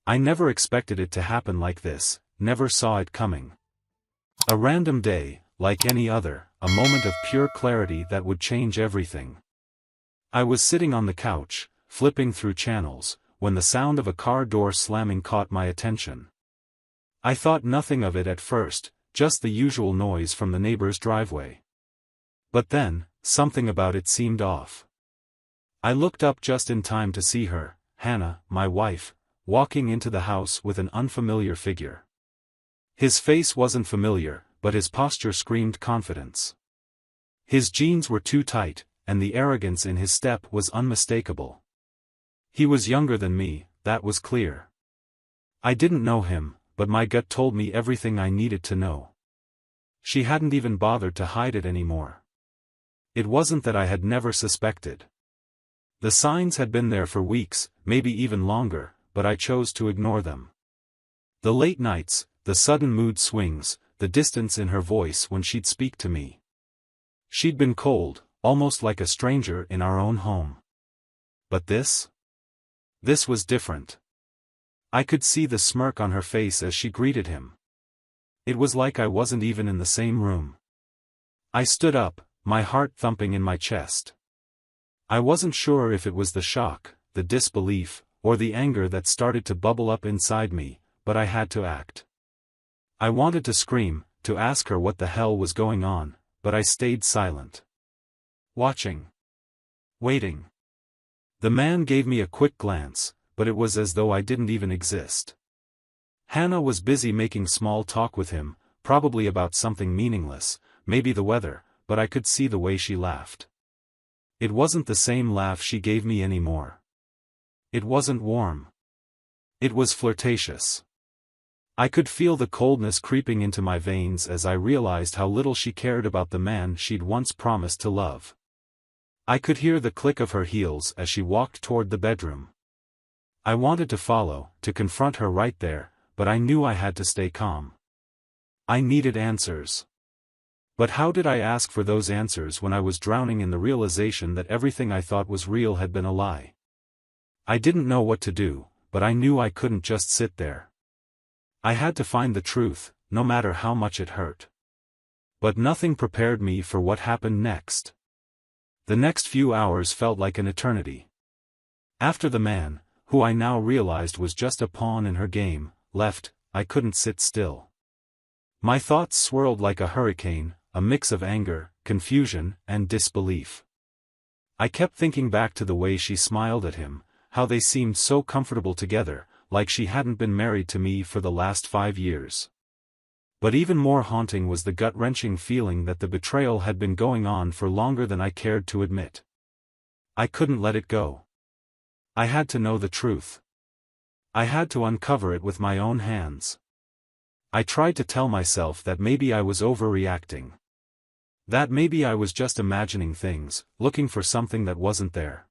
I never expected it to happen like this, never saw it coming. A random day, like any other, a moment of pure clarity that would change everything. I was sitting on the couch, flipping through channels, when the sound of a car door slamming caught my attention. I thought nothing of it at first, just the usual noise from the neighbor's driveway. But then, something about it seemed off. I looked up just in time to see her, Hannah, my wife, walking into the house with an unfamiliar figure. His face wasn't familiar, but his posture screamed confidence. His jeans were too tight, and the arrogance in his step was unmistakable. He was younger than me, that was clear. I didn't know him, but my gut told me everything I needed to know. She hadn't even bothered to hide it anymore. It wasn't that I had never suspected. The signs had been there for weeks, maybe even longer, but I chose to ignore them. The late nights, the sudden mood swings, the distance in her voice when she'd speak to me. She'd been cold, almost like a stranger in our own home. But this? This was different. I could see the smirk on her face as she greeted him. It was like I wasn't even in the same room. I stood up, my heart thumping in my chest. I wasn't sure if it was the shock, the disbelief, or the anger that started to bubble up inside me, but I had to act. I wanted to scream, to ask her what the hell was going on, but I stayed silent. Watching. Waiting. The man gave me a quick glance, but it was as though I didn't even exist. Hannah was busy making small talk with him, probably about something meaningless, maybe the weather, but I could see the way she laughed. It wasn't the same laugh she gave me anymore. It wasn't warm. It was flirtatious. I could feel the coldness creeping into my veins as I realized how little she cared about the man she'd once promised to love. I could hear the click of her heels as she walked toward the bedroom. I wanted to follow, to confront her right there, but I knew I had to stay calm. I needed answers. But how did I ask for those answers when I was drowning in the realization that everything I thought was real had been a lie? I didn't know what to do, but I knew I couldn't just sit there. I had to find the truth, no matter how much it hurt. But nothing prepared me for what happened next. The next few hours felt like an eternity. After the man, who I now realized was just a pawn in her game, left, I couldn't sit still. My thoughts swirled like a hurricane, a mix of anger, confusion, and disbelief. I kept thinking back to the way she smiled at him, how they seemed so comfortable together, like she hadn't been married to me for the last 5 years. But even more haunting was the gut-wrenching feeling that the betrayal had been going on for longer than I cared to admit. I couldn't let it go. I had to know the truth. I had to uncover it with my own hands. I tried to tell myself that maybe I was overreacting. That maybe I was just imagining things, looking for something that wasn't there.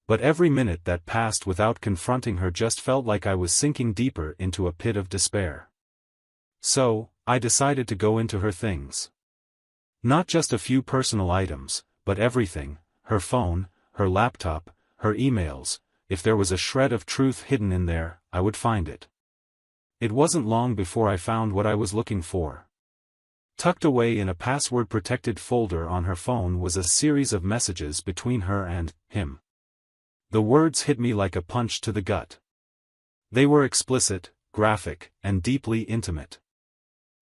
But every minute that passed without confronting her just felt like I was sinking deeper into a pit of despair. So, I decided to go into her things. Not just a few personal items, but everything: her phone, her laptop, her emails. If there was a shred of truth hidden in there, I would find it. It wasn't long before I found what I was looking for. Tucked away in a password-protected folder on her phone was a series of messages between her and him. The words hit me like a punch to the gut. They were explicit, graphic, and deeply intimate.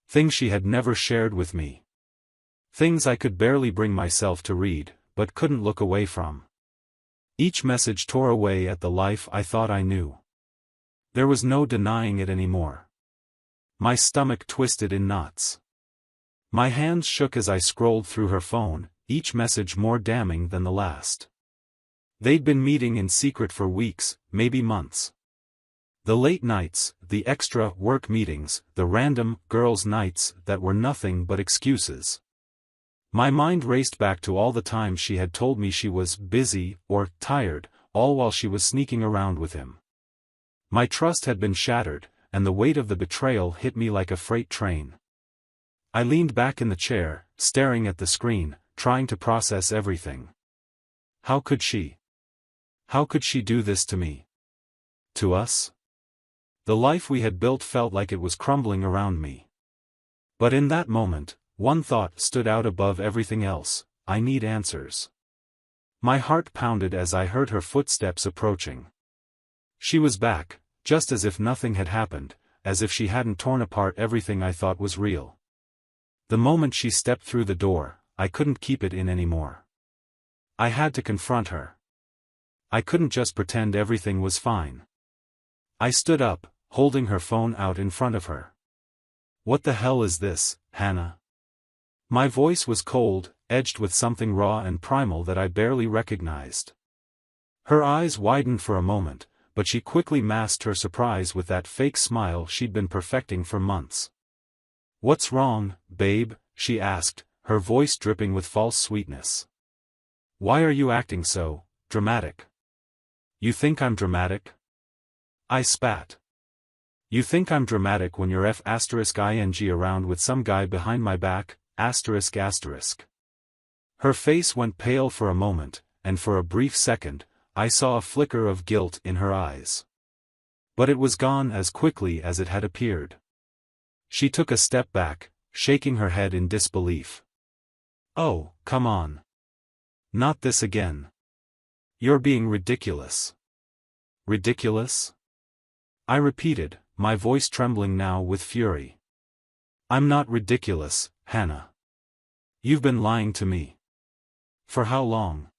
Things she had never shared with me. Things I could barely bring myself to read, but couldn't look away from. Each message tore away at the life I thought I knew. There was no denying it anymore. My stomach twisted in knots. My hands shook as I scrolled through her phone, each message more damning than the last. They'd been meeting in secret for weeks, maybe months. The late nights, the extra work meetings, the random girls' nights that were nothing but excuses. My mind raced back to all the times she had told me she was busy or tired, all while she was sneaking around with him. My trust had been shattered, and the weight of the betrayal hit me like a freight train. I leaned back in the chair, staring at the screen, trying to process everything. How could she? How could she do this to me? To us? The life we had built felt like it was crumbling around me. But in that moment, one thought stood out above everything else: I need answers. My heart pounded as I heard her footsteps approaching. She was back, just as if nothing had happened, as if she hadn't torn apart everything I thought was real. The moment she stepped through the door, I couldn't keep it in anymore. I had to confront her. I couldn't just pretend everything was fine. I stood up, holding her phone out in front of her. "What the hell is this, Hannah?" My voice was cold, edged with something raw and primal that I barely recognized. Her eyes widened for a moment, but she quickly masked her surprise with that fake smile she'd been perfecting for months. "What's wrong, babe?" she asked, her voice dripping with false sweetness. "Why are you acting so dramatic?" "You think I'm dramatic?" I spat. "You think I'm dramatic when you're *ing around with some guy behind my back, ***. Her face went pale for a moment, and for a brief second, I saw a flicker of guilt in her eyes. But it was gone as quickly as it had appeared. She took a step back, shaking her head in disbelief. "Oh, come on. Not this again. You're being ridiculous." "Ridiculous?" I repeated, my voice trembling now with fury. "I'm not ridiculous, Hannah. You've been lying to me. For how long?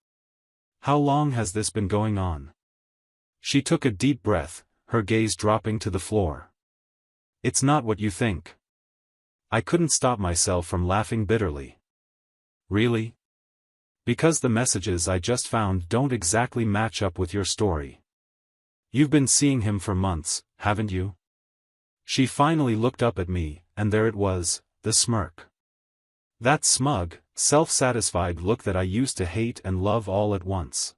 How long has this been going on?" She took a deep breath, her gaze dropping to the floor. "It's not what you think." I couldn't stop myself from laughing bitterly. "Really? Because the messages I just found don't exactly match up with your story. You've been seeing him for months, haven't you?" She finally looked up at me, and there it was, the smirk. That smug, self-satisfied look that I used to hate and love all at once.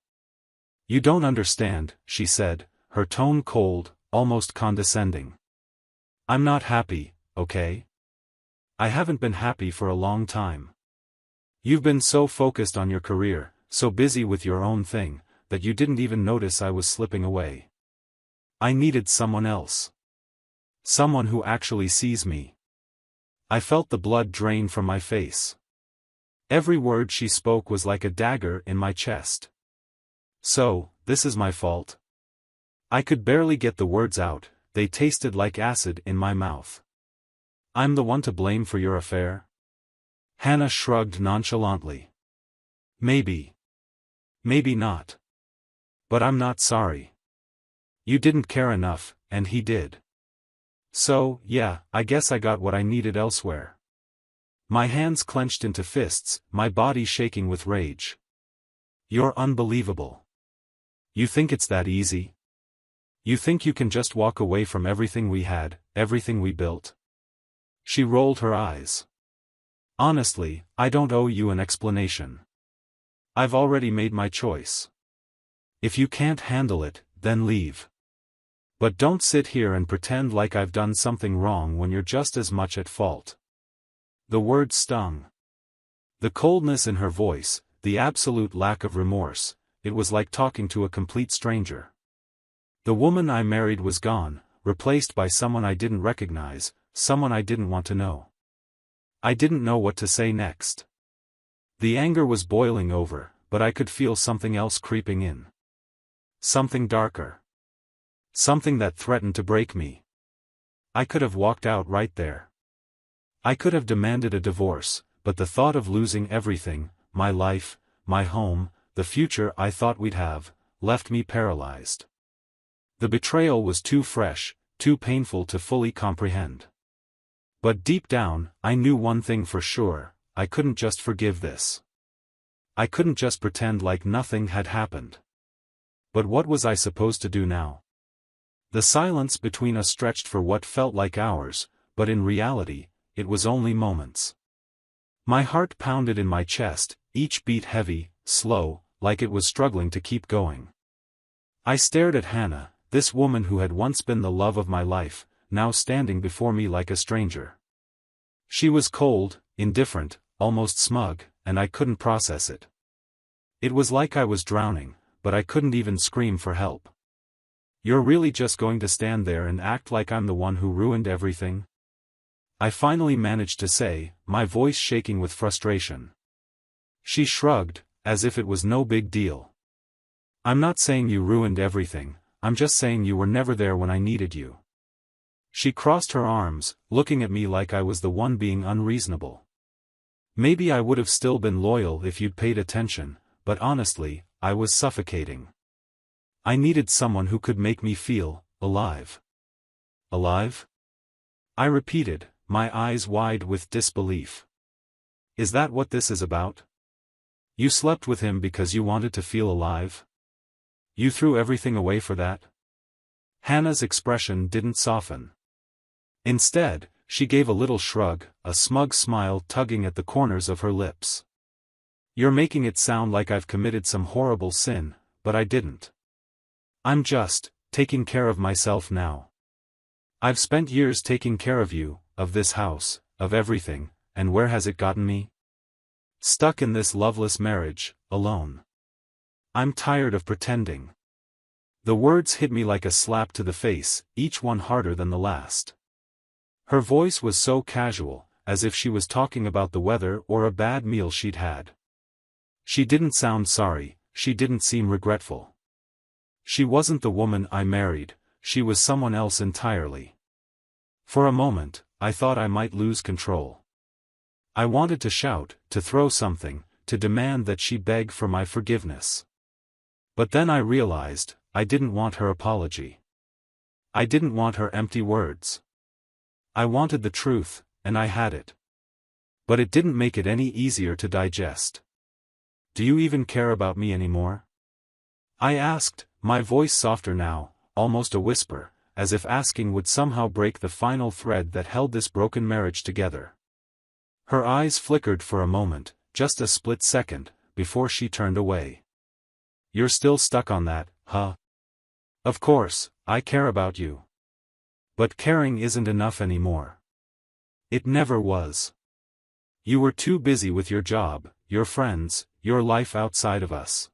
"You don't understand," she said, her tone cold, almost condescending. "I'm not happy, okay? I haven't been happy for a long time. You've been so focused on your career, so busy with your own thing, that you didn't even notice I was slipping away. I needed someone else. Someone who actually sees me." I felt the blood drain from my face. Every word she spoke was like a dagger in my chest. "So, this is my fault?" I could barely get the words out, they tasted like acid in my mouth. "I'm the one to blame for your affair?" Hannah shrugged nonchalantly. "Maybe. Maybe not. But I'm not sorry. You didn't care enough, and he did. So, yeah, I guess I got what I needed elsewhere." My hands clenched into fists, my body shaking with rage. "You're unbelievable. You think it's that easy? You think you can just walk away from everything we had, everything we built?" She rolled her eyes. "Honestly, I don't owe you an explanation. I've already made my choice. If you can't handle it, then leave. But don't sit here and pretend like I've done something wrong when you're just as much at fault." The words stung. The coldness in her voice, the absolute lack of remorse, it was like talking to a complete stranger. The woman I married was gone, replaced by someone I didn't recognize, someone I didn't want to know. I didn't know what to say next. The anger was boiling over, but I could feel something else creeping in. Something darker. Something that threatened to break me. I could have walked out right there. I could have demanded a divorce, but the thought of losing everything, my life, my home, the future I thought we'd have, left me paralyzed. The betrayal was too fresh, too painful to fully comprehend. But deep down, I knew one thing for sure: I couldn't just forgive this. I couldn't just pretend like nothing had happened. But what was I supposed to do now? The silence between us stretched for what felt like hours, but in reality, it was only moments. My heart pounded in my chest, each beat heavy, slow, like it was struggling to keep going. I stared at Hannah, this woman who had once been the love of my life, now standing before me like a stranger. She was cold, indifferent, almost smug, and I couldn't process it. It was like I was drowning, but I couldn't even scream for help. You're really just going to stand there and act like I'm the one who ruined everything? I finally managed to say, my voice shaking with frustration. She shrugged, as if it was no big deal. I'm not saying you ruined everything, I'm just saying you were never there when I needed you. She crossed her arms, looking at me like I was the one being unreasonable. Maybe I would have still been loyal if you'd paid attention, but honestly, I was suffocating. I needed someone who could make me feel alive. Alive? I repeated, my eyes wide with disbelief. Is that what this is about? You slept with him because you wanted to feel alive? You threw everything away for that? Hannah's expression didn't soften. Instead, she gave a little shrug, a smug smile tugging at the corners of her lips. You're making it sound like I've committed some horrible sin, but I didn't. I'm just taking care of myself now. I've spent years taking care of you, of this house, of everything, and where has it gotten me? Stuck in this loveless marriage, alone. I'm tired of pretending. The words hit me like a slap to the face, each one harder than the last. Her voice was so casual, as if she was talking about the weather or a bad meal she'd had. She didn't sound sorry, she didn't seem regretful. She wasn't the woman I married, she was someone else entirely. For a moment, I thought I might lose control. I wanted to shout, to throw something, to demand that she beg for my forgiveness. But then I realized, I didn't want her apology. I didn't want her empty words. I wanted the truth, and I had it. But it didn't make it any easier to digest. Do you even care about me anymore? I asked, my voice softer now, almost a whisper, as if asking would somehow break the final thread that held this broken marriage together. Her eyes flickered for a moment, just a split second, before she turned away. You're still stuck on that, huh? Of course, I care about you. But caring isn't enough anymore. It never was. You were too busy with your job, your friends, your life outside of us.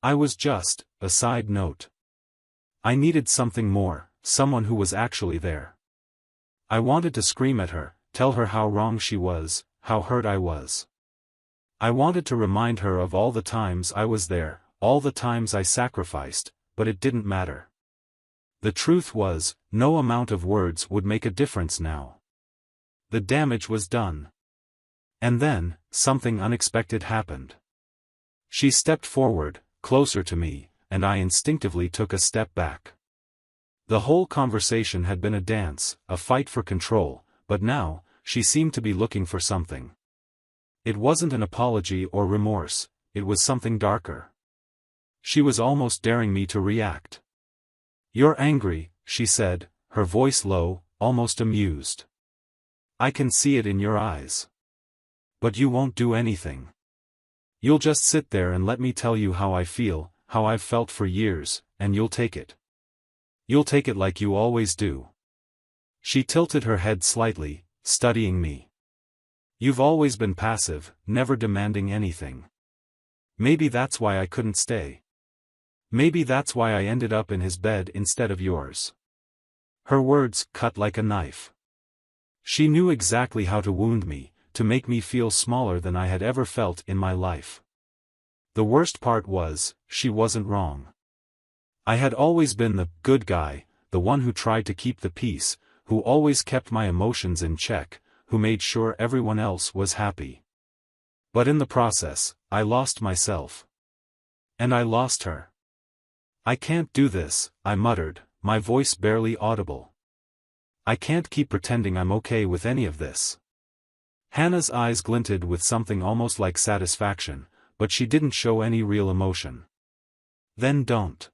I was just a side note. I needed something more, someone who was actually there. I wanted to scream at her, tell her how wrong she was, how hurt I was. I wanted to remind her of all the times I was there, all the times I sacrificed, but it didn't matter. The truth was, no amount of words would make a difference now. The damage was done. And then, something unexpected happened. She stepped forward, closer to me, and I instinctively took a step back. The whole conversation had been a dance, a fight for control, but now, she seemed to be looking for something. It wasn't an apology or remorse, it was something darker. She was almost daring me to react. You're angry, she said, her voice low, almost amused. I can see it in your eyes. But you won't do anything. You'll just sit there and let me tell you how I feel, how I've felt for years, and you'll take it. You'll take it like you always do. She tilted her head slightly, studying me. You've always been passive, never demanding anything. Maybe that's why I couldn't stay. Maybe that's why I ended up in his bed instead of yours. Her words cut like a knife. She knew exactly how to wound me, to make me feel smaller than I had ever felt in my life. The worst part was, she wasn't wrong. I had always been the good guy, the one who tried to keep the peace, who always kept my emotions in check, who made sure everyone else was happy. But in the process, I lost myself. And I lost her. I can't do this, I muttered, my voice barely audible. I can't keep pretending I'm okay with any of this. Hannah's eyes glinted with something almost like satisfaction, but she didn't show any real emotion. Then don't.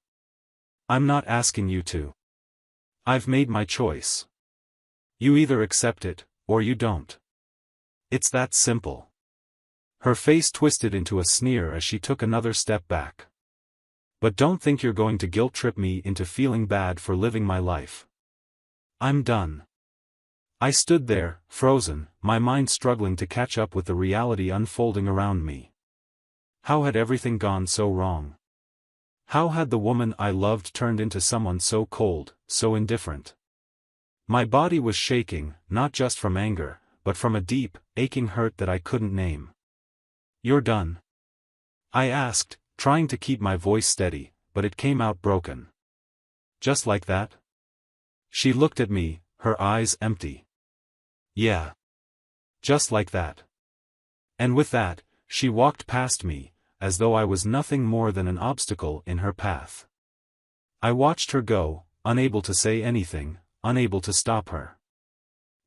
I'm not asking you to. I've made my choice. You either accept it, or you don't. It's that simple. Her face twisted into a sneer as she took another step back. But don't think you're going to guilt-trip me into feeling bad for living my life. I'm done. I stood there, frozen, my mind struggling to catch up with the reality unfolding around me. How had everything gone so wrong? How had the woman I loved turned into someone so cold, so indifferent? My body was shaking, not just from anger, but from a deep, aching hurt that I couldn't name. "You're done?" I asked, trying to keep my voice steady, but it came out broken. "Just like that?" She looked at me, her eyes empty. "Yeah. Just like that." And with that, she walked past me, as though I was nothing more than an obstacle in her path. I watched her go, unable to say anything, unable to stop her.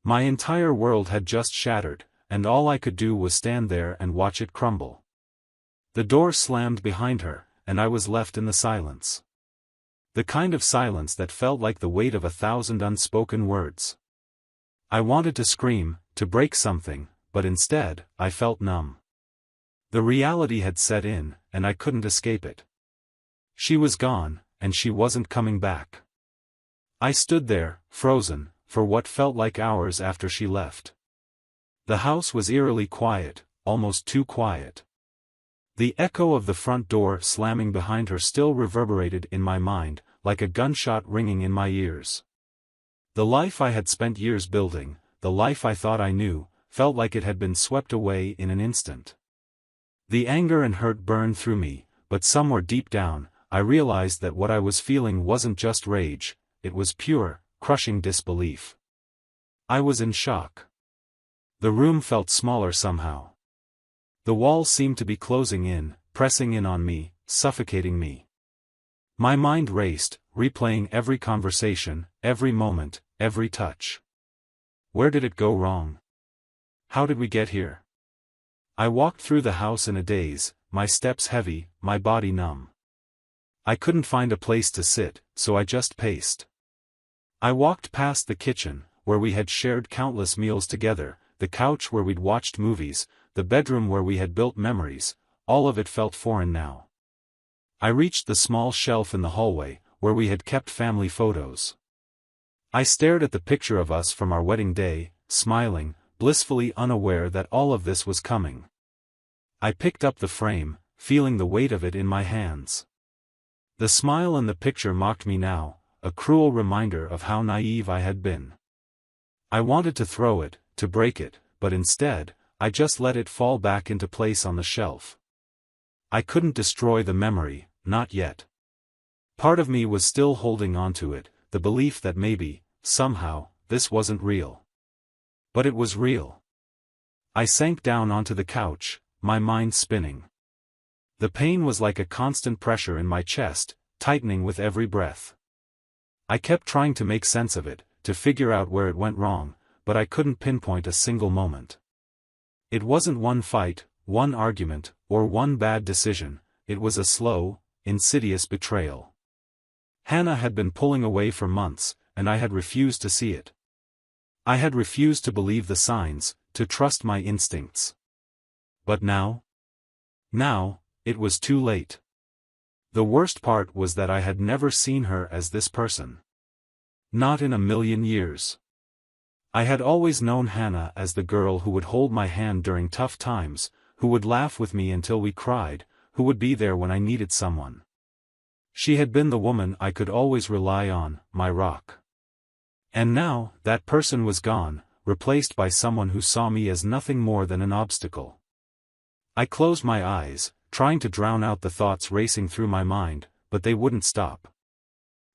My entire world had just shattered, and all I could do was stand there and watch it crumble. The door slammed behind her, and I was left in the silence. The kind of silence that felt like the weight of 1,000 unspoken words. I wanted to scream, to break something, but instead, I felt numb. The reality had set in, and I couldn't escape it. She was gone, and she wasn't coming back. I stood there, frozen, for what felt like hours after she left. The house was eerily quiet, almost too quiet. The echo of the front door slamming behind her still reverberated in my mind, like a gunshot ringing in my ears. The life I had spent years building, the life I thought I knew, felt like it had been swept away in an instant. The anger and hurt burned through me, but somewhere deep down, I realized that what I was feeling wasn't just rage, it was pure, crushing disbelief. I was in shock. The room felt smaller somehow. The walls seemed to be closing in, pressing in on me, suffocating me. My mind raced, replaying every conversation, every moment, every touch. Where did it go wrong? How did we get here? I walked through the house in a daze, my steps heavy, my body numb. I couldn't find a place to sit, so I just paced. I walked past the kitchen, where we had shared countless meals together, the couch where we'd watched movies, the bedroom where we had built memories, all of it felt foreign now. I reached the small shelf in the hallway, where we had kept family photos. I stared at the picture of us from our wedding day, smiling, blissfully unaware that all of this was coming. I picked up the frame, feeling the weight of it in my hands. The smile in the picture mocked me now, a cruel reminder of how naive I had been. I wanted to throw it, to break it, but instead, I just let it fall back into place on the shelf. I couldn't destroy the memory, not yet. Part of me was still holding on to it, the belief that maybe, somehow, this wasn't real. But it was real. I sank down onto the couch, my mind spinning. The pain was like a constant pressure in my chest, tightening with every breath. I kept trying to make sense of it, to figure out where it went wrong, but I couldn't pinpoint a single moment. It wasn't one fight, one argument, or one bad decision, it was a slow, insidious betrayal. Hannah had been pulling away for months, and I had refused to see it. I had refused to believe the signs, to trust my instincts. But now? Now, it was too late. The worst part was that I had never seen her as this person. Not in a million years. I had always known Hannah as the girl who would hold my hand during tough times, who would laugh with me until we cried, who would be there when I needed someone. She had been the woman I could always rely on, my rock. And now, that person was gone, replaced by someone who saw me as nothing more than an obstacle. I closed my eyes, trying to drown out the thoughts racing through my mind, but they wouldn't stop.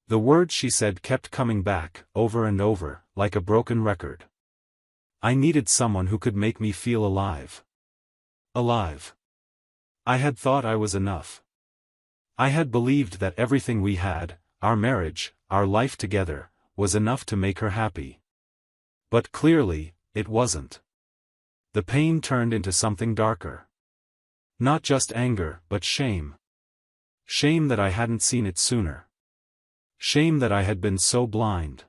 The words she said kept coming back, over and over, like a broken record. I needed someone who could make me feel alive. Alive. I had thought I was enough. I had believed that everything we had, our marriage, our life together, was enough to make her happy. But clearly, it wasn't. The pain turned into something darker. Not just anger, but shame. Shame that I hadn't seen it sooner. Shame that I had been so blind.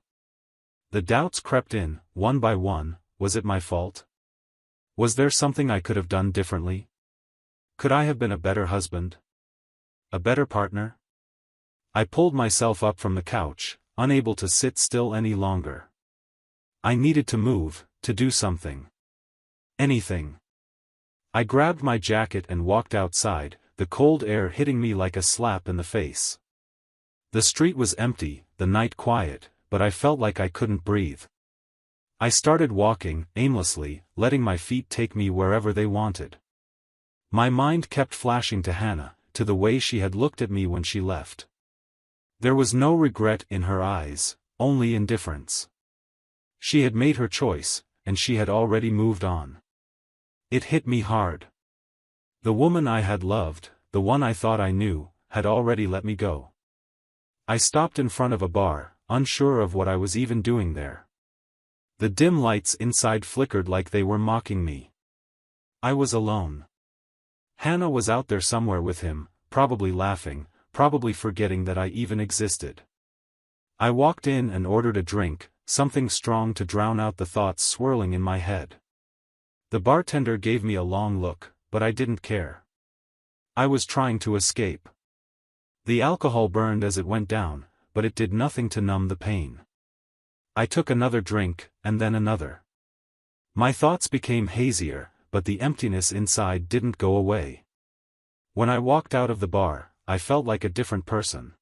The doubts crept in, one by one. Was it my fault? Was there something I could have done differently? Could I have been a better husband? A better partner? I pulled myself up from the couch, unable to sit still any longer. I needed to move, to do something. Anything. I grabbed my jacket and walked outside, the cold air hitting me like a slap in the face. The street was empty, the night quiet, but I felt like I couldn't breathe. I started walking, aimlessly, letting my feet take me wherever they wanted. My mind kept flashing to Hannah, to the way she had looked at me when she left. There was no regret in her eyes, only indifference. She had made her choice, and she had already moved on. It hit me hard. The woman I had loved, the one I thought I knew, had already let me go. I stopped in front of a bar, unsure of what I was even doing there. The dim lights inside flickered like they were mocking me. I was alone. Hannah was out there somewhere with him, probably laughing, probably forgetting that I even existed. I walked in and ordered a drink, something strong to drown out the thoughts swirling in my head. The bartender gave me a long look, but I didn't care. I was trying to escape. The alcohol burned as it went down, but it did nothing to numb the pain. I took another drink, and then another. My thoughts became hazier, but the emptiness inside didn't go away. When I walked out of the bar, I felt like a different person.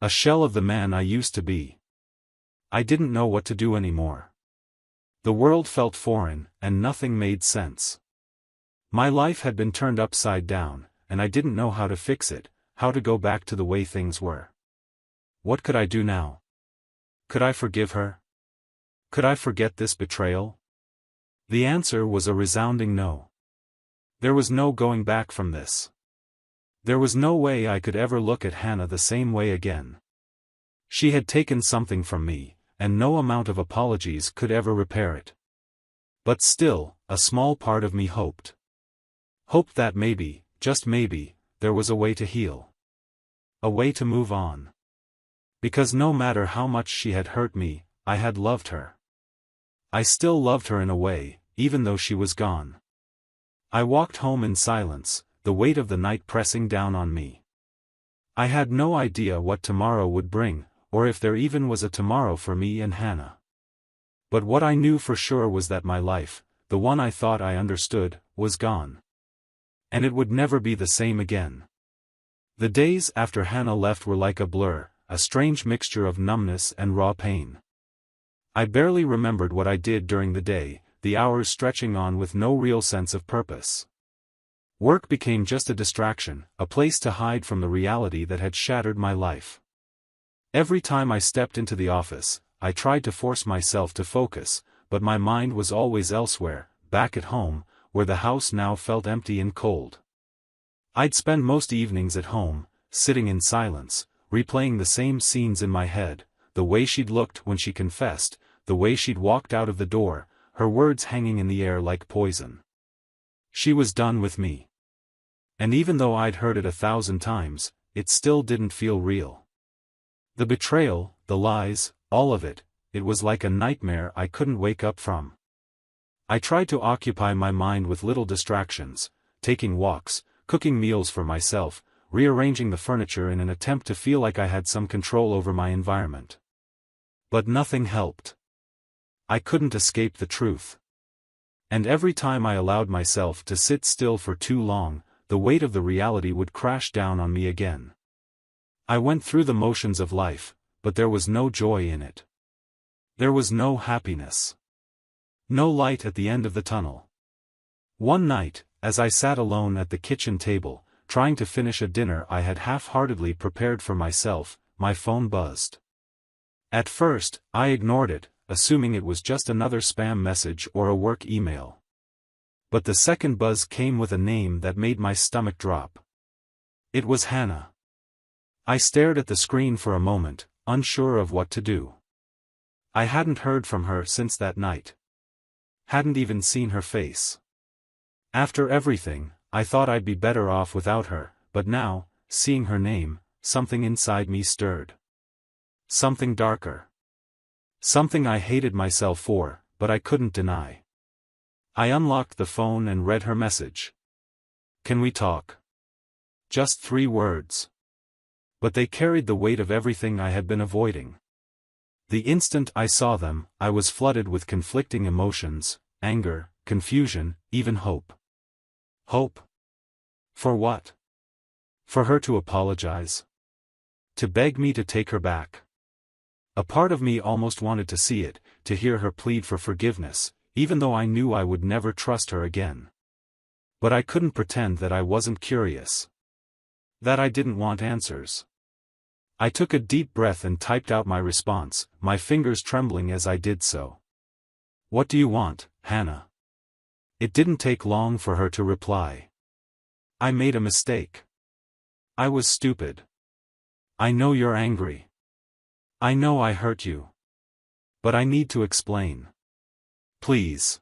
A shell of the man I used to be. I didn't know what to do anymore. The world felt foreign, and nothing made sense. My life had been turned upside down, and I didn't know how to fix it, how to go back to the way things were. What could I do now? Could I forgive her? Could I forget this betrayal? The answer was a resounding no. There was no going back from this. There was no way I could ever look at Hannah the same way again. She had taken something from me, and no amount of apologies could ever repair it. But still, a small part of me hoped. Hoped that maybe, just maybe, there was a way to heal. A way to move on. Because no matter how much she had hurt me, I had loved her. I still loved her in a way, even though she was gone. I walked home in silence, the weight of the night pressing down on me. I had no idea what tomorrow would bring, or if there even was a tomorrow for me and Hannah. But what I knew for sure was that my life, the one I thought I understood, was gone. And it would never be the same again. The days after Hannah left were like a blur, a strange mixture of numbness and raw pain. I barely remembered what I did during the day, the hours stretching on with no real sense of purpose. Work became just a distraction, a place to hide from the reality that had shattered my life. Every time I stepped into the office, I tried to force myself to focus, but my mind was always elsewhere, back at home, where the house now felt empty and cold. I'd spend most evenings at home, sitting in silence, replaying the same scenes in my head, the way she'd looked when she confessed, the way she'd walked out of the door, her words hanging in the air like poison. She was done with me. And even though I'd heard it 1,000 times, it still didn't feel real. The betrayal, the lies, all of it, it was like a nightmare I couldn't wake up from. I tried to occupy my mind with little distractions, taking walks, cooking meals for myself, rearranging the furniture in an attempt to feel like I had some control over my environment. But nothing helped. I couldn't escape the truth. And every time I allowed myself to sit still for too long, the weight of the reality would crash down on me again. I went through the motions of life, but there was no joy in it. There was no happiness. No light at the end of the tunnel. One night, as I sat alone at the kitchen table, trying to finish a dinner I had half-heartedly prepared for myself, my phone buzzed. At first, I ignored it, assuming it was just another spam message or a work email. But the second buzz came with a name that made my stomach drop. It was Hannah. I stared at the screen for a moment, unsure of what to do. I hadn't heard from her since that night. Hadn't even seen her face. After everything, I thought I'd be better off without her, but now, seeing her name, something inside me stirred. Something darker. Something I hated myself for, but I couldn't deny. I unlocked the phone and read her message. "Can we talk?" Just 3 words. But they carried the weight of everything I had been avoiding. The instant I saw them, I was flooded with conflicting emotions, anger, confusion, even hope. Hope? For what? For her to apologize? To beg me to take her back? A part of me almost wanted to see it, to hear her plead for forgiveness, even though I knew I would never trust her again. But I couldn't pretend that I wasn't curious. That I didn't want answers. I took a deep breath and typed out my response, my fingers trembling as I did so. "What do you want, Hannah?" It didn't take long for her to reply. "I made a mistake. I was stupid. I know you're angry. I know I hurt you. But I need to explain. Please."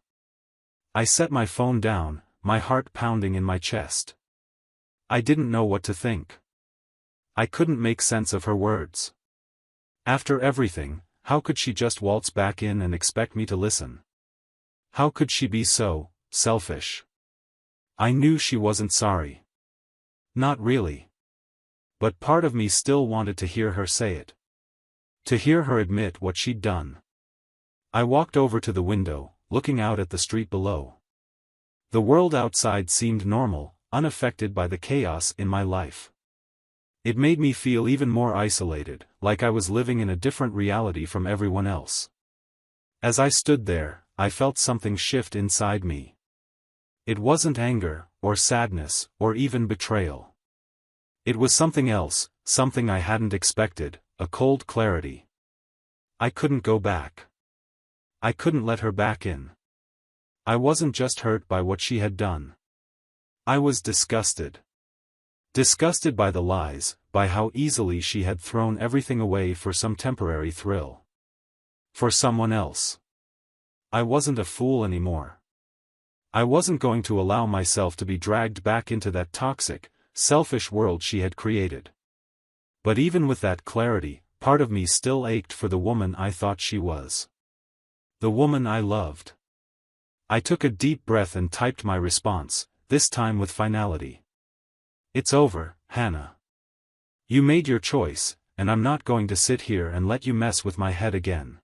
I set my phone down, my heart pounding in my chest. I didn't know what to think. I couldn't make sense of her words. After everything, how could she just waltz back in and expect me to listen? How could she be so selfish? I knew she wasn't sorry. Not really. But part of me still wanted to hear her say it. To hear her admit what she'd done. I walked over to the window, looking out at the street below. The world outside seemed normal, unaffected by the chaos in my life. It made me feel even more isolated, like I was living in a different reality from everyone else. As I stood there, I felt something shift inside me. It wasn't anger, or sadness, or even betrayal. It was something else, something I hadn't expected, a cold clarity. I couldn't go back. I couldn't let her back in. I wasn't just hurt by what she had done. I was disgusted. Disgusted by the lies, by how easily she had thrown everything away for some temporary thrill. For someone else. I wasn't a fool anymore. I wasn't going to allow myself to be dragged back into that toxic, selfish world she had created. But even with that clarity, part of me still ached for the woman I thought she was. The woman I loved. I took a deep breath and typed my response, this time with finality. "It's over, Hannah. You made your choice, and I'm not going to sit here and let you mess with my head again.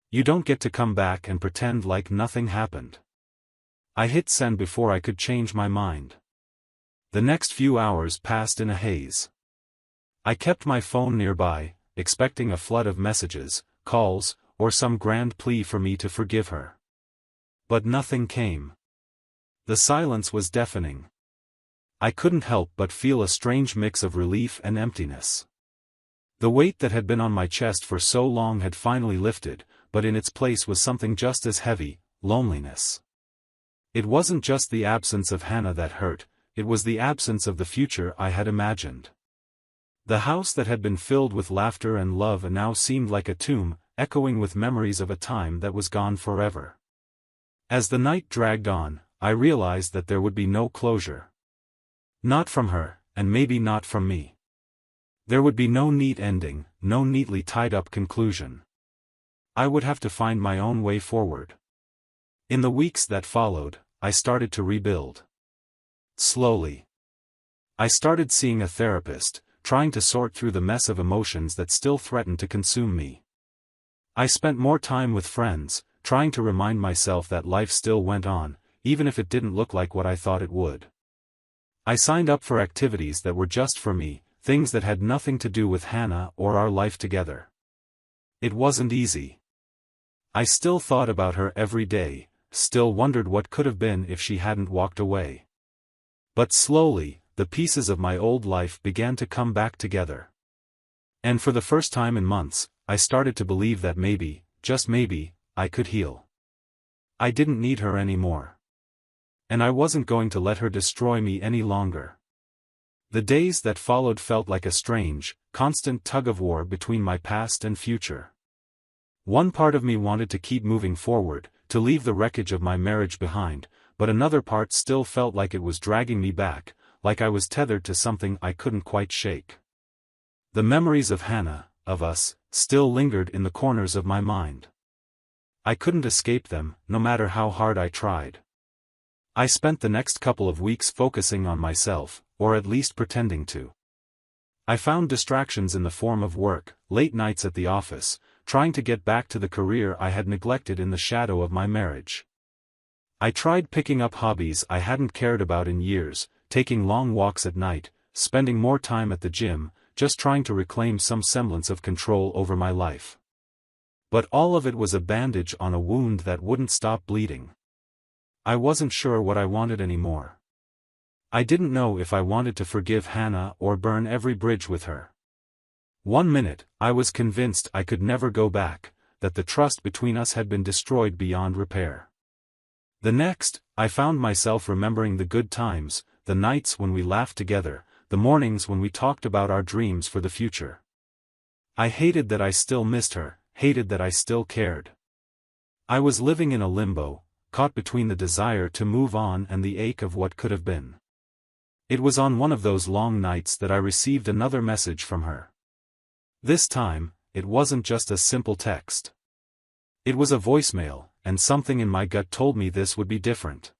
You don't get to come back and pretend like nothing happened." I hit send before I could change my mind. The next few hours passed in a haze. I kept my phone nearby, expecting a flood of messages, calls, or some grand plea for me to forgive her. But nothing came. The silence was deafening. I couldn't help but feel a strange mix of relief and emptiness. The weight that had been on my chest for so long had finally lifted, but in its place was something just as heavy, loneliness. It wasn't just the absence of Hannah that hurt, it was the absence of the future I had imagined. The house that had been filled with laughter and love now seemed like a tomb, echoing with memories of a time that was gone forever. As the night dragged on, I realized that there would be no closure. Not from her, and maybe not from me. There would be no neat ending, no neatly tied-up conclusion. I would have to find my own way forward. In the weeks that followed, I started to rebuild. Slowly. I started seeing a therapist, trying to sort through the mess of emotions that still threatened to consume me. I spent more time with friends, trying to remind myself that life still went on, even if it didn't look like what I thought it would. I signed up for activities that were just for me, things that had nothing to do with Hannah or our life together. It wasn't easy. I still thought about her every day, still wondered what could have been if she hadn't walked away. But slowly, the pieces of my old life began to come back together. And for the first time in months, I started to believe that maybe, just maybe, I could heal. I didn't need her anymore. And I wasn't going to let her destroy me any longer. The days that followed felt like a strange, constant tug-of-war between my past and future. One part of me wanted to keep moving forward, to leave the wreckage of my marriage behind, but another part still felt like it was dragging me back, like I was tethered to something I couldn't quite shake. The memories of Hannah, of us, still lingered in the corners of my mind. I couldn't escape them, no matter how hard I tried. I spent the next couple of weeks focusing on myself, or at least pretending to. I found distractions in the form of work, late nights at the office, trying to get back to the career I had neglected in the shadow of my marriage. I tried picking up hobbies I hadn't cared about in years, taking long walks at night, spending more time at the gym, just trying to reclaim some semblance of control over my life. But all of it was a bandage on a wound that wouldn't stop bleeding. I wasn't sure what I wanted anymore. I didn't know if I wanted to forgive Hannah or burn every bridge with her. One minute, I was convinced I could never go back, that the trust between us had been destroyed beyond repair. The next, I found myself remembering the good times, the nights when we laughed together, the mornings when we talked about our dreams for the future. I hated that I still missed her, hated that I still cared. I was living in a limbo, caught between the desire to move on and the ache of what could have been. It was on one of those long nights that I received another message from her. This time, it wasn't just a simple text. It was a voicemail, and something in my gut told me this would be different.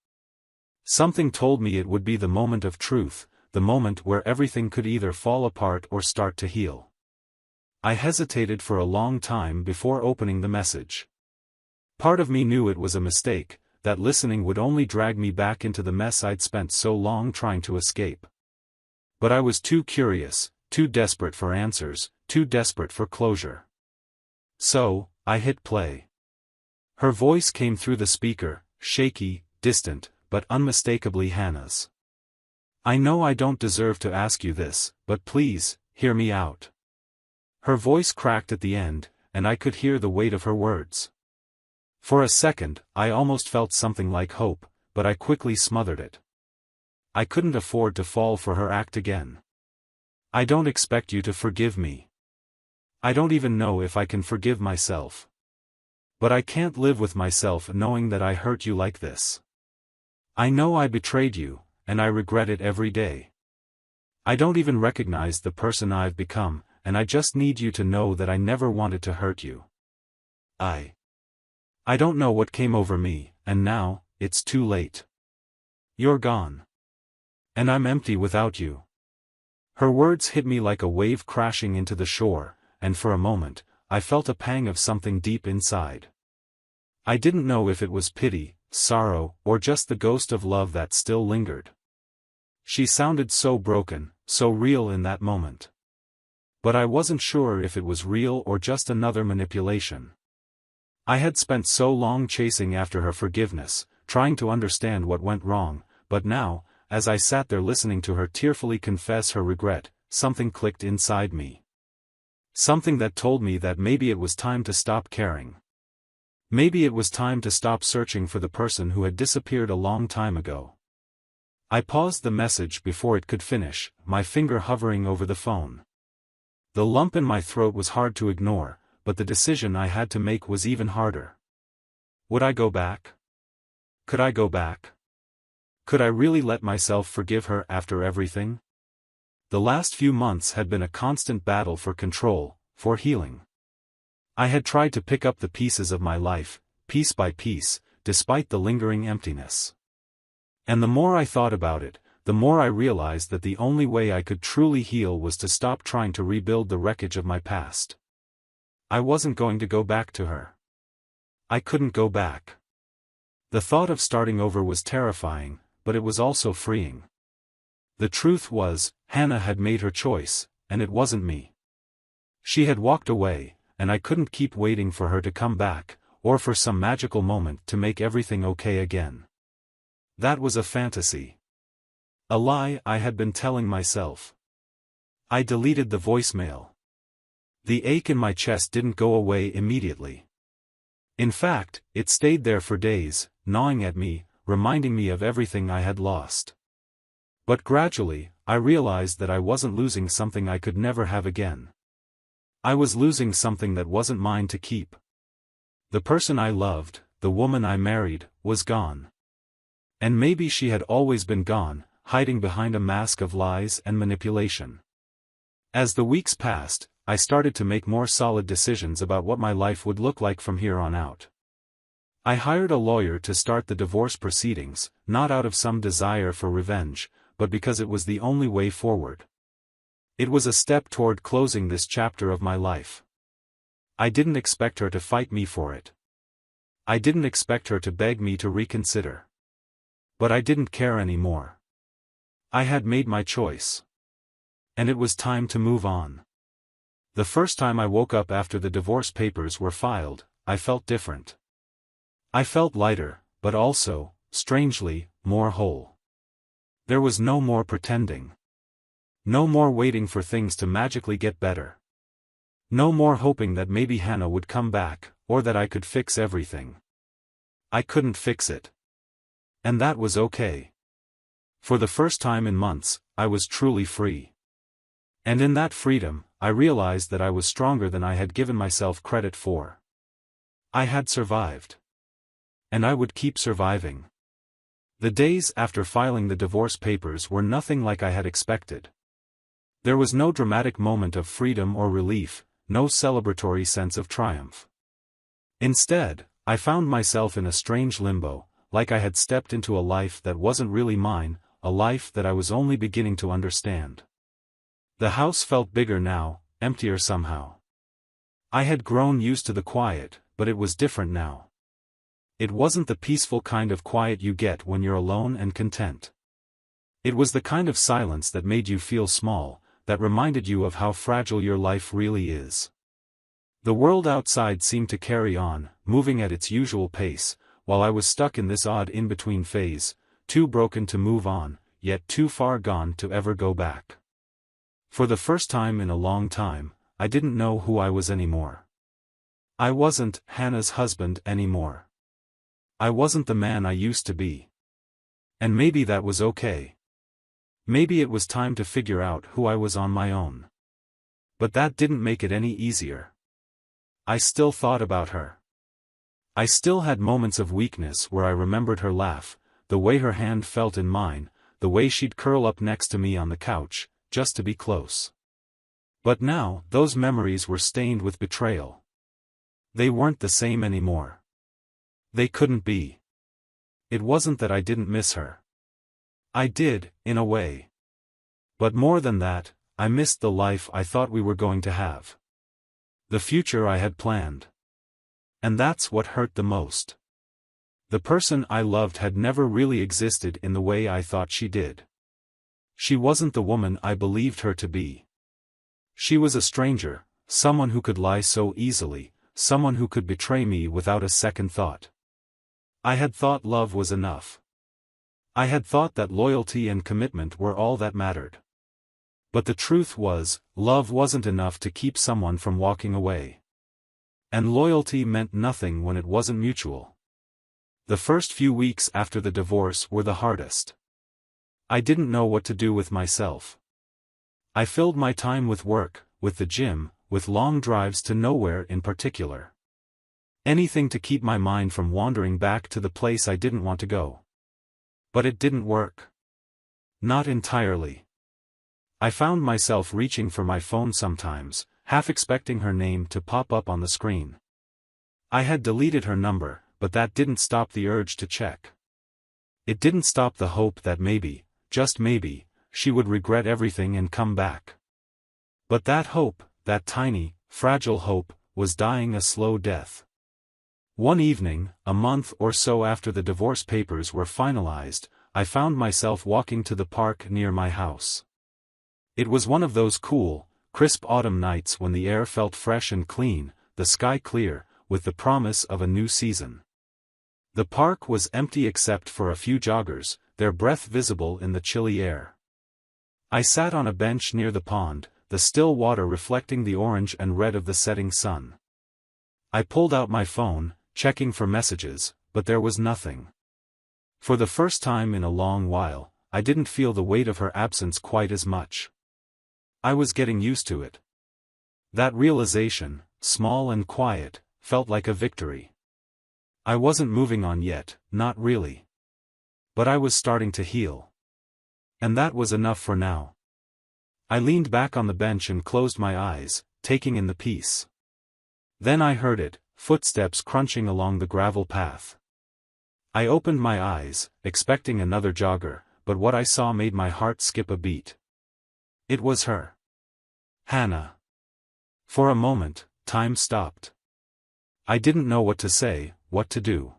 Something told me it would be the moment of truth, the moment where everything could either fall apart or start to heal. I hesitated for a long time before opening the message. Part of me knew it was a mistake, that listening would only drag me back into the mess I'd spent so long trying to escape. But I was too curious, too desperate for answers, too desperate for closure. So, I hit play. Her voice came through the speaker, shaky, distant, but unmistakably Hannah's. "I know I don't deserve to ask you this, but please, hear me out." Her voice cracked at the end, and I could hear the weight of her words. For a second, I almost felt something like hope, but I quickly smothered it. I couldn't afford to fall for her act again. "I don't expect you to forgive me. I don't even know if I can forgive myself. But I can't live with myself knowing that I hurt you like this. I know I betrayed you, and I regret it every day. I don't even recognize the person I've become, and I just need you to know that I never wanted to hurt you. I don't know what came over me, and now, it's too late. You're gone. And I'm empty without you." Her words hit me like a wave crashing into the shore, and for a moment, I felt a pang of something deep inside. I didn't know if it was pity, sorrow, or just the ghost of love that still lingered. She sounded so broken, so real in that moment. But I wasn't sure if it was real or just another manipulation. I had spent so long chasing after her forgiveness, trying to understand what went wrong, but now, as I sat there listening to her tearfully confess her regret, something clicked inside me. Something that told me that maybe it was time to stop caring. Maybe it was time to stop searching for the person who had disappeared a long time ago. I paused the message before it could finish, my finger hovering over the phone. The lump in my throat was hard to ignore, but the decision I had to make was even harder. Would I go back? Could I go back? Could I really let myself forgive her after everything? The last few months had been a constant battle for control, for healing. I had tried to pick up the pieces of my life, piece by piece, despite the lingering emptiness. And the more I thought about it, the more I realized that the only way I could truly heal was to stop trying to rebuild the wreckage of my past. I wasn't going to go back to her. I couldn't go back. The thought of starting over was terrifying, but it was also freeing. The truth was, Hannah had made her choice, and it wasn't me. She had walked away, and I couldn't keep waiting for her to come back, or for some magical moment to make everything okay again. That was a fantasy. A lie I had been telling myself. I deleted the voicemail. The ache in my chest didn't go away immediately. In fact, it stayed there for days, gnawing at me, reminding me of everything I had lost. But gradually, I realized that I wasn't losing something I could never have again. I was losing something that wasn't mine to keep. The person I loved, the woman I married, was gone. And maybe she had always been gone, hiding behind a mask of lies and manipulation. As the weeks passed, I started to make more solid decisions about what my life would look like from here on out. I hired a lawyer to start the divorce proceedings, not out of some desire for revenge, but because it was the only way forward. It was a step toward closing this chapter of my life. I didn't expect her to fight me for it. I didn't expect her to beg me to reconsider. But I didn't care anymore. I had made my choice. And it was time to move on. The first time I woke up after the divorce papers were filed, I felt different. I felt lighter, but also, strangely, more whole. There was no more pretending. No more waiting for things to magically get better. No more hoping that maybe Hannah would come back, or that I could fix everything. I couldn't fix it. And that was okay. For the first time in months, I was truly free. And in that freedom, I realized that I was stronger than I had given myself credit for. I had survived. And I would keep surviving. The days after filing the divorce papers were nothing like I had expected. There was no dramatic moment of freedom or relief, no celebratory sense of triumph. Instead, I found myself in a strange limbo, like I had stepped into a life that wasn't really mine, a life that I was only beginning to understand. The house felt bigger now, emptier somehow. I had grown used to the quiet, but it was different now. It wasn't the peaceful kind of quiet you get when you're alone and content. It was the kind of silence that made you feel small, that reminded you of how fragile your life really is. The world outside seemed to carry on, moving at its usual pace, while I was stuck in this odd in-between phase, too broken to move on, yet too far gone to ever go back. For the first time in a long time, I didn't know who I was anymore. I wasn't Hannah's husband anymore. I wasn't the man I used to be. And maybe that was okay. Maybe it was time to figure out who I was on my own. But that didn't make it any easier. I still thought about her. I still had moments of weakness where I remembered her laugh, the way her hand felt in mine, the way she'd curl up next to me on the couch, just to be close. But now, those memories were stained with betrayal. They weren't the same anymore. They couldn't be. It wasn't that I didn't miss her. I did, in a way. But more than that, I missed the life I thought we were going to have. The future I had planned. And that's what hurt the most. The person I loved had never really existed in the way I thought she did. She wasn't the woman I believed her to be. She was a stranger, someone who could lie so easily, someone who could betray me without a second thought. I had thought love was enough. I had thought that loyalty and commitment were all that mattered. But the truth was, love wasn't enough to keep someone from walking away. And loyalty meant nothing when it wasn't mutual. The first few weeks after the divorce were the hardest. I didn't know what to do with myself. I filled my time with work, with the gym, with long drives to nowhere in particular. Anything to keep my mind from wandering back to the place I didn't want to go. But it didn't work. Not entirely. I found myself reaching for my phone sometimes, half expecting her name to pop up on the screen. I had deleted her number, but that didn't stop the urge to check. It didn't stop the hope that maybe, just maybe, she would regret everything and come back. But that hope, that tiny, fragile hope, was dying a slow death. One evening, a month or so after the divorce papers were finalized, I found myself walking to the park near my house. It was one of those cool, crisp autumn nights when the air felt fresh and clean, the sky clear, with the promise of a new season. The park was empty except for a few joggers, their breath visible in the chilly air. I sat on a bench near the pond, the still water reflecting the orange and red of the setting sun. I pulled out my phone, checking for messages, but there was nothing. For the first time in a long while, I didn't feel the weight of her absence quite as much. I was getting used to it. That realization, small and quiet, felt like a victory. I wasn't moving on yet, not really. But I was starting to heal. And that was enough for now. I leaned back on the bench and closed my eyes, taking in the peace. Then I heard it, footsteps crunching along the gravel path. I opened my eyes, expecting another jogger, but what I saw made my heart skip a beat. It was her. Hannah. For a moment, time stopped. I didn't know what to say, what to do.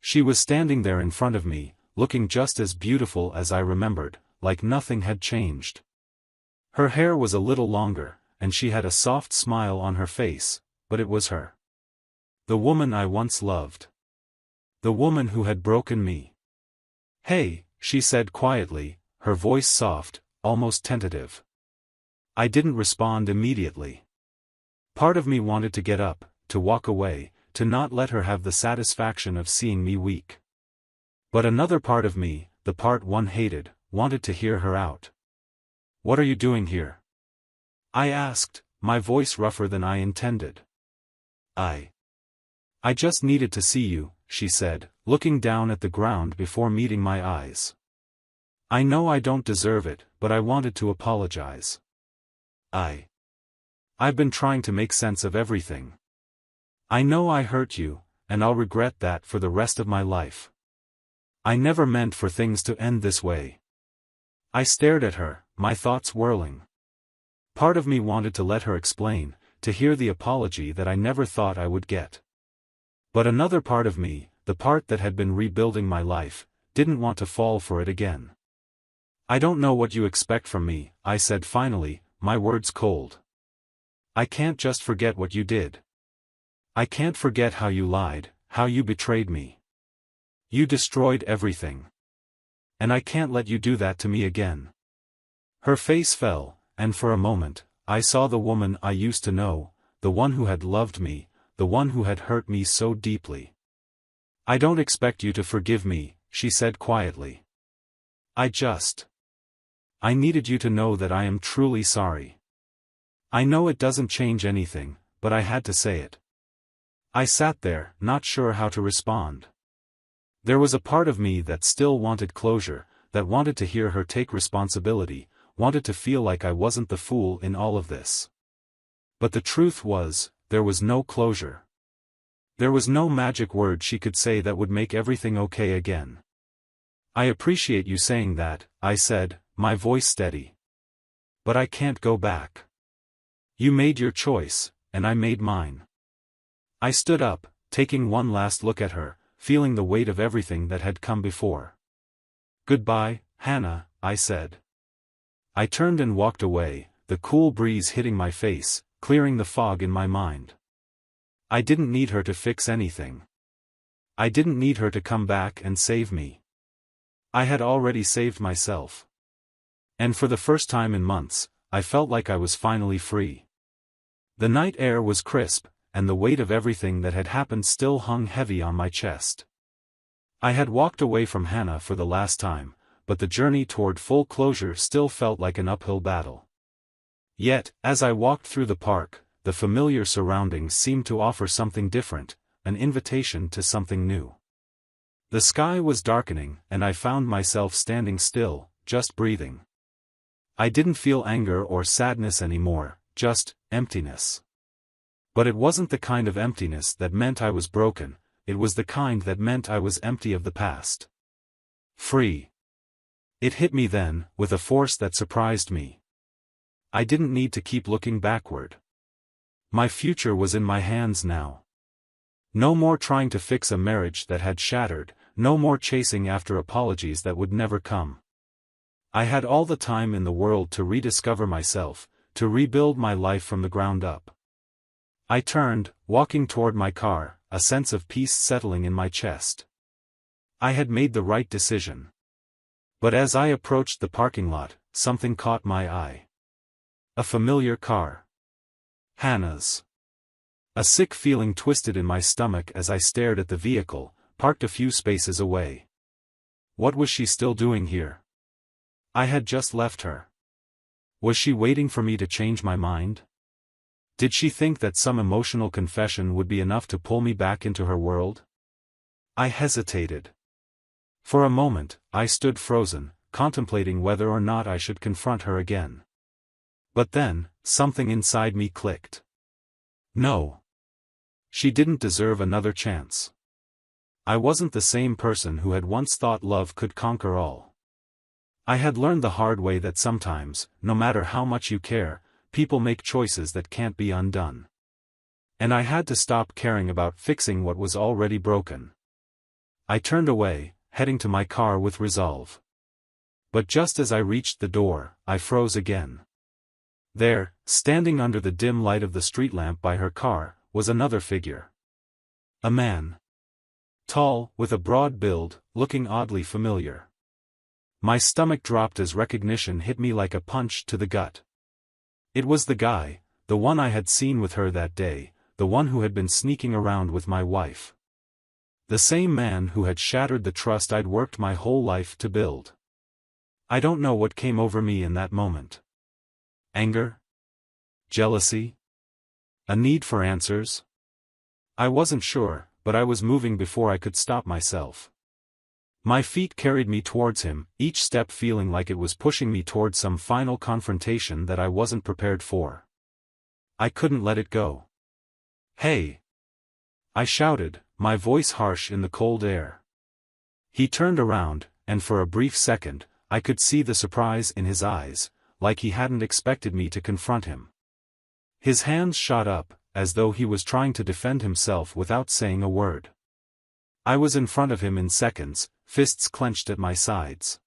She was standing there in front of me, looking just as beautiful as I remembered, like nothing had changed. Her hair was a little longer, and she had a soft smile on her face, but it was her. The woman I once loved. The woman who had broken me. "Hey," she said quietly, her voice soft, almost tentative. I didn't respond immediately. Part of me wanted to get up, to walk away, to not let her have the satisfaction of seeing me weak. But another part of me, the part one hated, wanted to hear her out. "What are you doing here?" I asked, my voice rougher than I intended. I just needed to see you," she said, looking down at the ground before meeting my eyes. "I know I don't deserve it, but I wanted to apologize. I've been trying to make sense of everything. I know I hurt you, and I'll regret that for the rest of my life. I never meant for things to end this way." I stared at her, my thoughts whirling. Part of me wanted to let her explain, to hear the apology that I never thought I would get. But another part of me, the part that had been rebuilding my life, didn't want to fall for it again. "I don't know what you expect from me," I said finally, my words cold. "I can't just forget what you did. I can't forget how you lied, how you betrayed me. You destroyed everything. And I can't let you do that to me again." Her face fell, and for a moment, I saw the woman I used to know, the one who had loved me, the one who had hurt me so deeply. "I don't expect you to forgive me," she said quietly. I needed you to know that I am truly sorry. I know it doesn't change anything, but I had to say it." I sat there, not sure how to respond. There was a part of me that still wanted closure, that wanted to hear her take responsibility, wanted to feel like I wasn't the fool in all of this. But the truth was, there was no closure. There was no magic word she could say that would make everything okay again. "I appreciate you saying that," I said, my voice steady. "But I can't go back. You made your choice, and I made mine." I stood up, taking one last look at her, feeling the weight of everything that had come before. "Goodbye, Hannah," I said. I turned and walked away, the cool breeze hitting my face, clearing the fog in my mind. I didn't need her to fix anything. I didn't need her to come back and save me. I had already saved myself. And for the first time in months, I felt like I was finally free. The night air was crisp, and the weight of everything that had happened still hung heavy on my chest. I had walked away from Hannah for the last time, but the journey toward full closure still felt like an uphill battle. Yet, as I walked through the park, the familiar surroundings seemed to offer something different, an invitation to something new. The sky was darkening, and I found myself standing still, just breathing. I didn't feel anger or sadness anymore, just emptiness. But it wasn't the kind of emptiness that meant I was broken, it was the kind that meant I was empty of the past. Free. It hit me then, with a force that surprised me. I didn't need to keep looking backward. My future was in my hands now. No more trying to fix a marriage that had shattered, no more chasing after apologies that would never come. I had all the time in the world to rediscover myself, to rebuild my life from the ground up. I turned, walking toward my car, a sense of peace settling in my chest. I had made the right decision. But as I approached the parking lot, something caught my eye. A familiar car. Hannah's. A sick feeling twisted in my stomach as I stared at the vehicle, parked a few spaces away. What was she still doing here? I had just left her. Was she waiting for me to change my mind? Did she think that some emotional confession would be enough to pull me back into her world? I hesitated. For a moment, I stood frozen, contemplating whether or not I should confront her again. But then, something inside me clicked. No. She didn't deserve another chance. I wasn't the same person who had once thought love could conquer all. I had learned the hard way that sometimes, no matter how much you care, people make choices that can't be undone. And I had to stop caring about fixing what was already broken. I turned away, heading to my car with resolve. But just as I reached the door, I froze again. There, standing under the dim light of the street lamp by her car, was another figure. A man. Tall, with a broad build, looking oddly familiar. My stomach dropped as recognition hit me like a punch to the gut. It was the guy, the one I had seen with her that day, the one who had been sneaking around with my wife. The same man who had shattered the trust I'd worked my whole life to build. I don't know what came over me in that moment. Anger? Jealousy? A need for answers? I wasn't sure, but I was moving before I could stop myself. My feet carried me towards him, each step feeling like it was pushing me towards some final confrontation that I wasn't prepared for. I couldn't let it go. "Hey!" I shouted, my voice harsh in the cold air. He turned around, and for a brief second, I could see the surprise in his eyes, like he hadn't expected me to confront him. His hands shot up, as though he was trying to defend himself without saying a word. I was in front of him in seconds, fists clenched at my sides.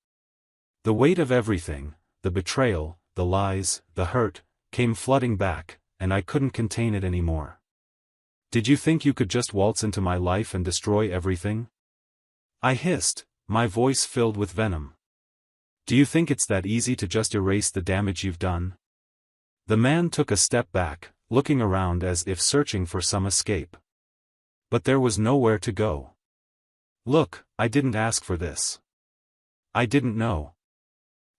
The weight of everything, the betrayal, the lies, the hurt, came flooding back, and I couldn't contain it anymore. "Did you think you could just waltz into my life and destroy everything?" I hissed, my voice filled with venom. "Do you think it's that easy to just erase the damage you've done?" The man took a step back, looking around as if searching for some escape. But there was nowhere to go. "Look, I didn't ask for this. I didn't know.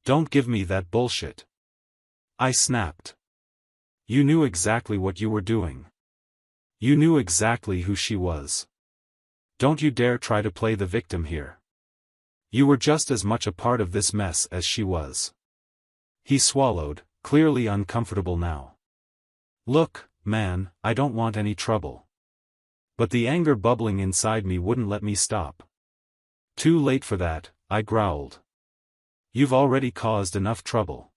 Don't give me that bullshit." I snapped. "You knew exactly what you were doing. You knew exactly who she was. Don't you dare try to play the victim here. You were just as much a part of this mess as she was." He swallowed, clearly uncomfortable now. "Look, man, I don't want any trouble." But the anger bubbling inside me wouldn't let me stop. "Too late for that," I growled. "You've already caused enough trouble.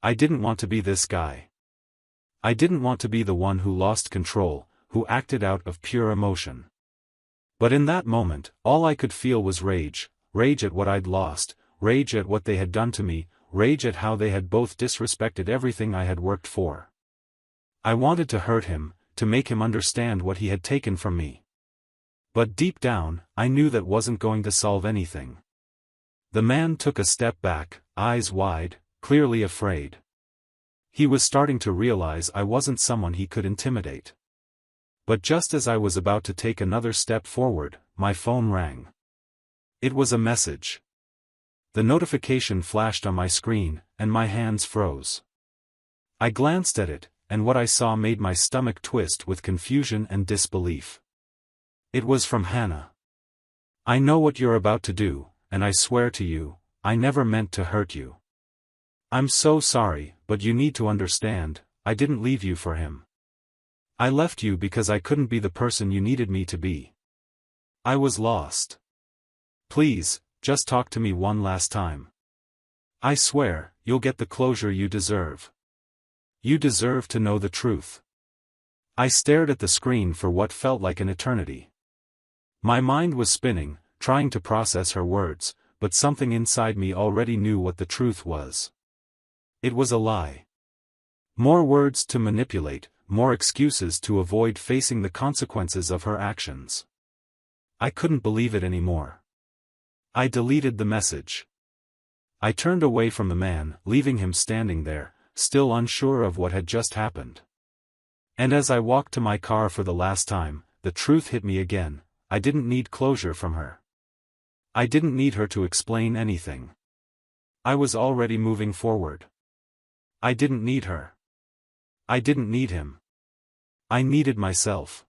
I didn't want to be this guy. I didn't want to be the one who lost control, who acted out of pure emotion." But in that moment, all I could feel was rage. Rage at what I'd lost, rage at what they had done to me, rage at how they had both disrespected everything I had worked for. I wanted to hurt him, to make him understand what he had taken from me. But deep down, I knew that wasn't going to solve anything. The man took a step back, eyes wide, clearly afraid. He was starting to realize I wasn't someone he could intimidate. But just as I was about to take another step forward, my phone rang. It was a message. The notification flashed on my screen, and my hands froze. I glanced at it, and what I saw made my stomach twist with confusion and disbelief. It was from Hannah. "I know what you're about to do, and I swear to you, I never meant to hurt you. I'm so sorry, but you need to understand, I didn't leave you for him. I left you because I couldn't be the person you needed me to be. I was lost. Please, just talk to me one last time. I swear, you'll get the closure you deserve. You deserve to know the truth." I stared at the screen for what felt like an eternity. My mind was spinning, trying to process her words, but something inside me already knew what the truth was. It was a lie. More words to manipulate, more excuses to avoid facing the consequences of her actions. I couldn't believe it anymore. I deleted the message. I turned away from the man, leaving him standing there, still unsure of what had just happened. And as I walked to my car for the last time, the truth hit me again. I didn't need closure from her. I didn't need her to explain anything. I was already moving forward. I didn't need her. I didn't need him. I needed myself.